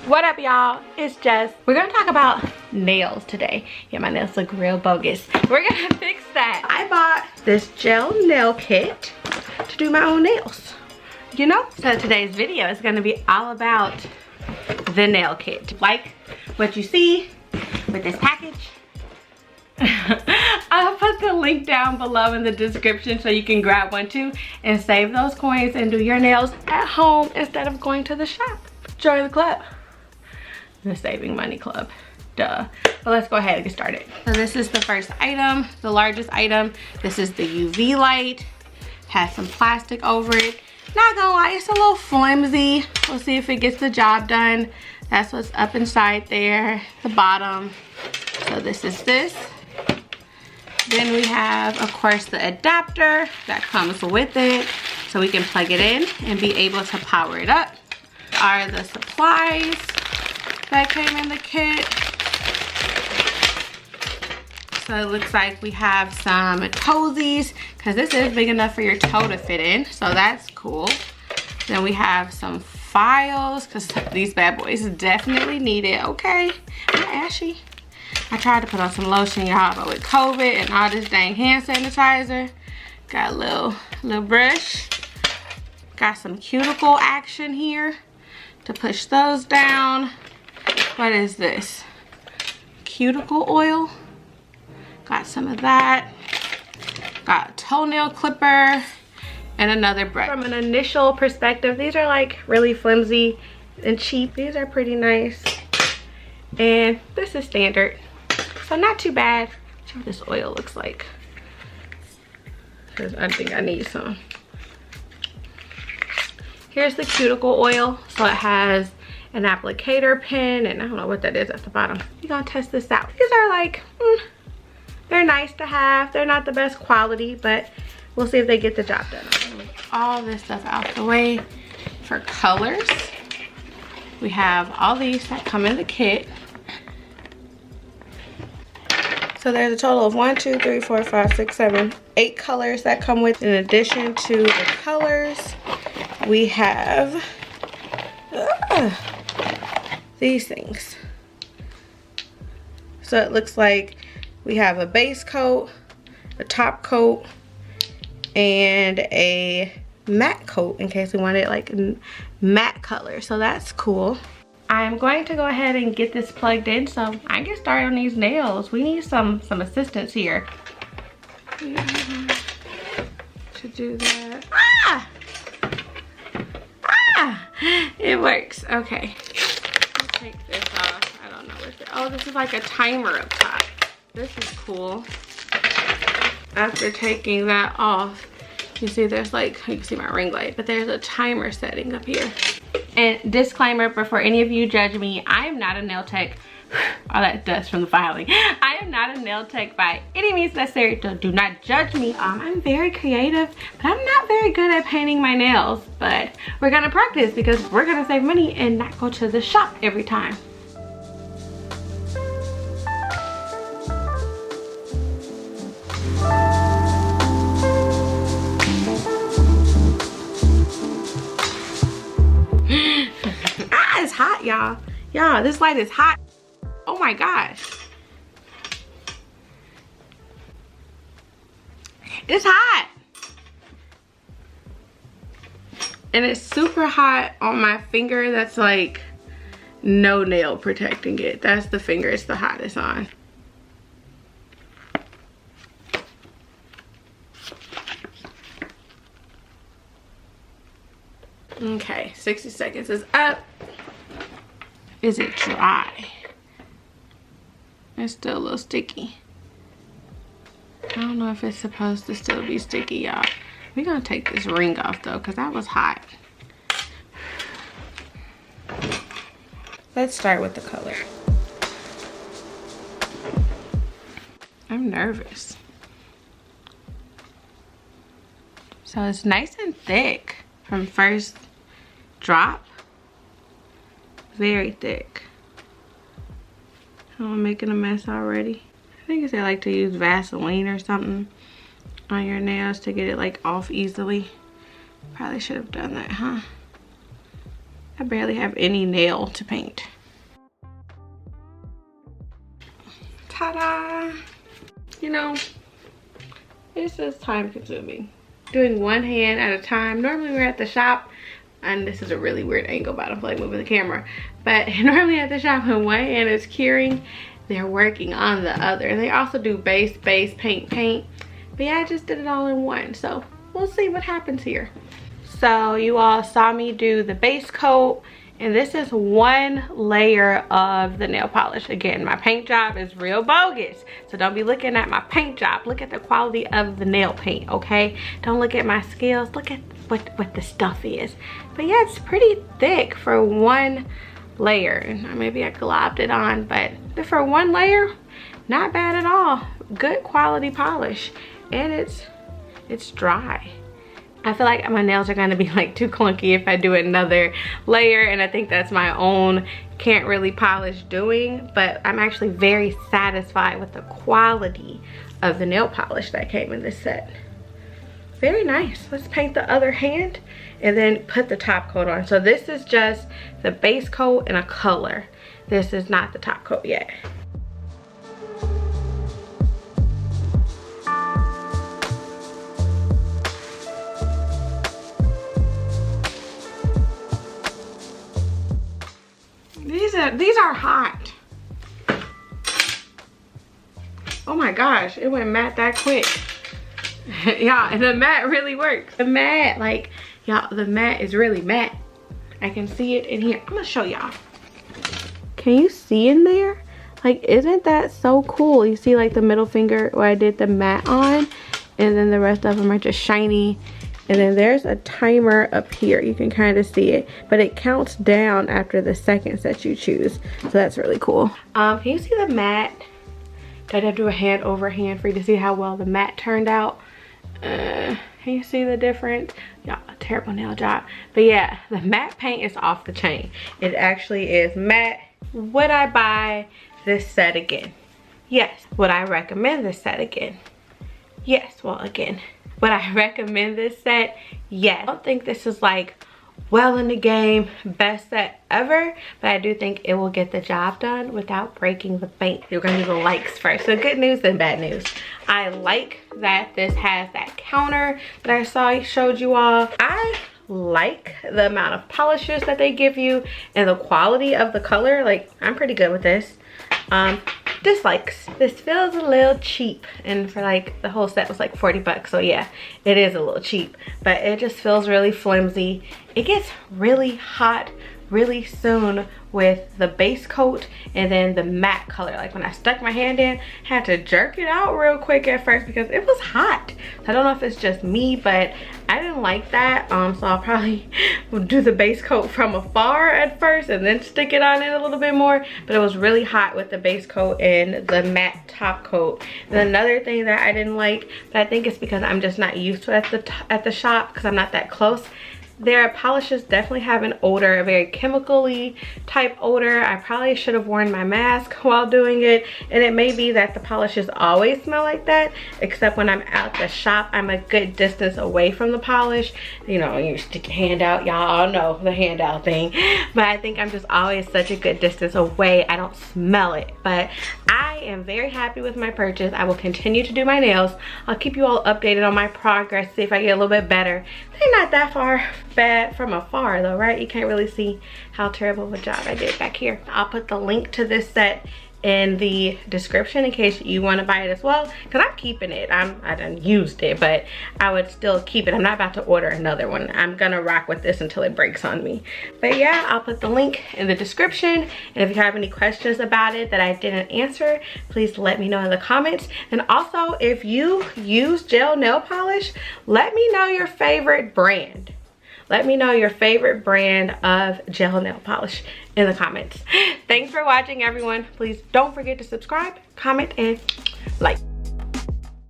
What up, y'all? It's Jess. We're gonna talk about nails today. Yeah, my nails look real bogus. We're gonna fix that. I bought this gel nail kit to do my own nails, you know? So today's video is gonna be all about the nail kit. Like what you see with this package. I'll put the link down below in the description so you can grab one too and save those coins and do your nails at home instead of going to the shop. Join the club. The saving money club, duh. But let's go ahead and get started. So this is the first item, the largest item. This is the UV light. Has some plastic over it. Not gonna lie, it's a little flimsy. We'll see if it gets the job done. That's what's up inside there, the bottom. So this is this. Then we have, of course, the adapter that comes with it, so we can plug it in and be able to power it up. Are the supplies that came in the kit. So it looks like we have some toesies, because this is big enough for your toe to fit in, so that's cool. Then we have some files, because these bad boys definitely need it. Okay, I'm ashy. I tried to put on some lotion, y'all, but with COVID and all this dang hand sanitizer, got a little brush. Got some cuticle action here to push those down. What is this? Cuticle oil. Got some of that. Got a toenail clipper and another brush. From an initial perspective, these are like really flimsy and cheap. These are pretty nice. And this is standard. So not too bad. Let's see what this oil looks like, because I think I need some. Here's the cuticle oil. So it has an applicator pen, and I don't know what that is at the bottom. We're gonna test this out. These are like, they're nice to have. They're not the best quality, but we'll see if they get the job done. All this stuff out the way. For colors, we have all these that come in the kit. So there's a total of 1, 2, 3, 4, 5, 6, 7, 8 colors that come with. In addition to the colors, we have these things. So it looks like we have a base coat, a top coat, and a matte coat in case we wanted like matte color. So that's cool. I'm going to go ahead and get this plugged in so I can get started on these nails. We need some assistance here to do that. It works. Okay, let's take this off. I don't know what this, oh, this is like a timer up top. This is cool. After taking that off, you see there's like, you can see my ring light, but there's a timer setting up here. And disclaimer, before any of you judge me, I am not a nail tech. All that dust from the filing. I am not a nail tech by any means necessary, so do not judge me. I'm very creative, but I'm not very good at painting my nails. But we're gonna practice because we're gonna save money and not go to the shop every time. It's hot, y'all. Y'all, this light is hot. Oh my gosh. It's hot. And it's super hot on my finger. That's like no nail protecting it. That's the finger it's the hottest on. Okay, 60 seconds is up. Is it dry? It's still a little sticky. I don't know if it's supposed to still be sticky, y'all. We're gonna take this ring off though, because that was hot. Let's start with the color. I'm nervous. So it's nice and thick from first drop. Very thick. Oh, I'm making a mess already. I think they like to use Vaseline or something on your nails to get it like off easily. Probably should have done that, huh? I barely have any nail to paint. Ta-da! You know, it's just time consuming. Doing one hand at a time. Normally we're at the shop, and this is a really weird angle, but I don't feel like moving the camera. But normally at the shop, when one hand is curing, they're working on the other. And they also do base, paint. But yeah, I just did it all in one. So we'll see what happens here. So you all saw me do the base coat, and this is one layer of the nail polish. Again, my paint job is real bogus, so don't be looking at my paint job. Look at the quality of the nail paint, okay? Don't look at my skills. Look at what the stuff is. But yeah, it's pretty thick for one layer. And maybe I globbed it on, but for one layer, not bad at all. Good quality polish, and it's dry. I feel like my nails are gonna be like too clunky if I do another layer, and I think that's my own can't really polish doing, but I'm actually very satisfied with the quality of the nail polish that came in this set. Very nice. Let's paint the other hand and then put the top coat on. So this is just the base coat and a color. This is not the top coat yet. These are hot. Oh my gosh, it went matte that quick. Yeah, and the matte really works. The matte, like, y'all, the matte is really matte. I can see it in here. I'm gonna show y'all. Can you see in there? Like, isn't that so cool? You see like the middle finger where I did the matte on, and then the rest of them are just shiny. And then there's a timer up here. You can kind of see it, but it counts down after the seconds that you choose. So that's really cool. Can you see the matte? Did I do a hand over hand for you to see how well the matte turned out? Can you see the difference? Yeah, a terrible nail job. But yeah, the matte paint is off the chain. It actually is matte. Would I buy this set again? Yes. Would I recommend this set again? Yes. Well, again, would I recommend this set? Yes. I don't think this is like well in the game, best set ever, but I do think it will get the job done without breaking the bank. You're gonna do the likes first. So good news and bad news. I like that this has that counter that I showed you all. I like the amount of polishes that they give you and the quality of the color. Like, I'm pretty good with this. Dislikes, this feels a little cheap, and for like the whole set was like 40 bucks, so yeah, it is a little cheap, but it just feels really flimsy. It gets really hot really soon with the base coat and then the matte color. Like when I stuck my hand in, I had to jerk it out real quick at first because it was hot. So I don't know if it's just me, but I didn't like that. So I'll probably do the base coat from afar at first and then stick it on in a little bit more. But it was really hot with the base coat and the matte top coat. And another thing that I didn't like, but I think it's because I'm just not used to it at the shop because I'm not that close. Their polishes definitely have an odor, a very chemically type odor. I probably should have worn my mask while doing it, and it may be that the polishes always smell like that, except when I'm at the shop, I'm a good distance away from the polish. You know, you stick your hand out, y'all all know the hand out thing, but I think I'm just always such a good distance away. I don't smell it, but I am very happy with my purchase. I will continue to do my nails. I'll keep you all updated on my progress, see if I get a little bit better. They're not that far bad from afar though, right? You can't really see how terrible of a job I did back here. I'll put the link to this set in the description in case you want to buy it as well, because I'm keeping it. I done used it, but I would still keep it. I'm not about to order another one. I'm gonna rock with this until it breaks on me. But yeah, I'll put the link in the description, and if you have any questions about it that I didn't answer, please let me know in the comments. And also, if you use gel nail polish, let me know your favorite brand. Let me know your favorite brand of gel nail polish in the comments. Thanks for watching, everyone. Please don't forget to subscribe, comment, and like.